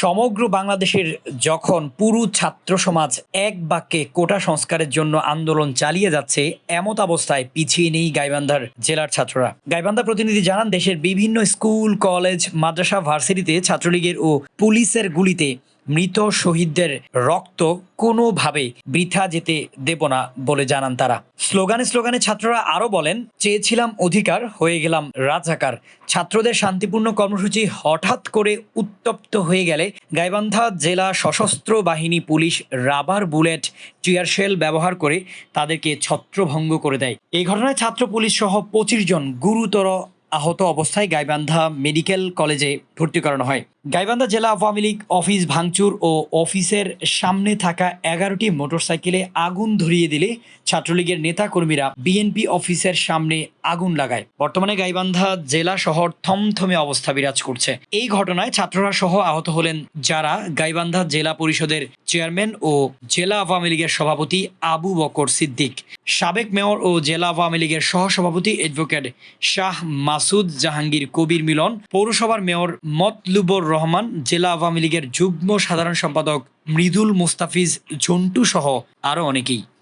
সমগ্র বাংলাদেশের যখন পুরো ছাত্র সমাজ এক বাক্যে কোটা সংস্কারের জন্য আন্দোলন চালিয়ে যাচ্ছে, এমত অবস্থায় পিছিয়ে নেই গাইবান্ধার জেলার ছাত্ররা। গাইবান্ধা প্রতিনিধি জানান, দেশের বিভিন্ন স্কুল, কলেজ, মাদ্রাসা, ভার্সিটিতে ছাত্রলীগের ও পুলিশের গুলিতে মৃত শহীদদের রক্ত কোনোভাবে বৃথা যেতে দেব না বলে জানান তারা। স্লোগানে স্লোগানে ছাত্ররা আরও বলেন, চেয়েছিলাম অধিকার, হয়ে গেলাম রাজাকার। ছাত্রদের শান্তিপূর্ণ কর্মসূচি হঠাৎ করে উত্তপ্ত হয়ে গেলে গাইবান্ধা জেলা সশস্ত্র বাহিনী police rubber bullet, tear shell ব্যবহার করে তাদেরকে ছত্রভঙ্গ করে দেয়। এই ঘটনায় ছাত্র পুলিশ সহ 25 জন গুরুতর আহত অবস্থায় গাইবান্ধা মেডিকেল কলেজে ভর্তি করানো হয়। গাইবান্ধা জেলা আওয়ামী লীগ অফিস ভাঙচুর ও অফিসের সামনে থাকা 11টি মোটরসাইকেলে আগুন ধরিয়ে দিলে ছাত্রলীগের নেতাকর্মীরা বিএনপি অফিসের সামনে আগুন লাগায়। বর্তমানে গাইবান্ধা জেলা শহর থমথমে অবস্থা বিরাজ করছে। এই ঘটনায় ছাত্ররা সহ আহত হলেন যারা গাইবান্ধা জেলা পরিষদের চেয়ারম্যান ও জেলা আওয়ামী লীগের সভাপতি আবু বকর সিদ্দিক, সাবেক মেয়র ও জেলা আওয়ামী লীগের সহসভাপতি অ্যাডভোকেট শাহ মাসুদ জাহাঙ্গীর কবির মিলন, পৌরসভার মেয়র মতলুবুর রহমান, জেলা আওয়ামী লীগের যুগ্ম সাধারণ সম্পাদক মৃদুল মুস্তাফিজ ঝন্টু সহ আরও অনেকেই।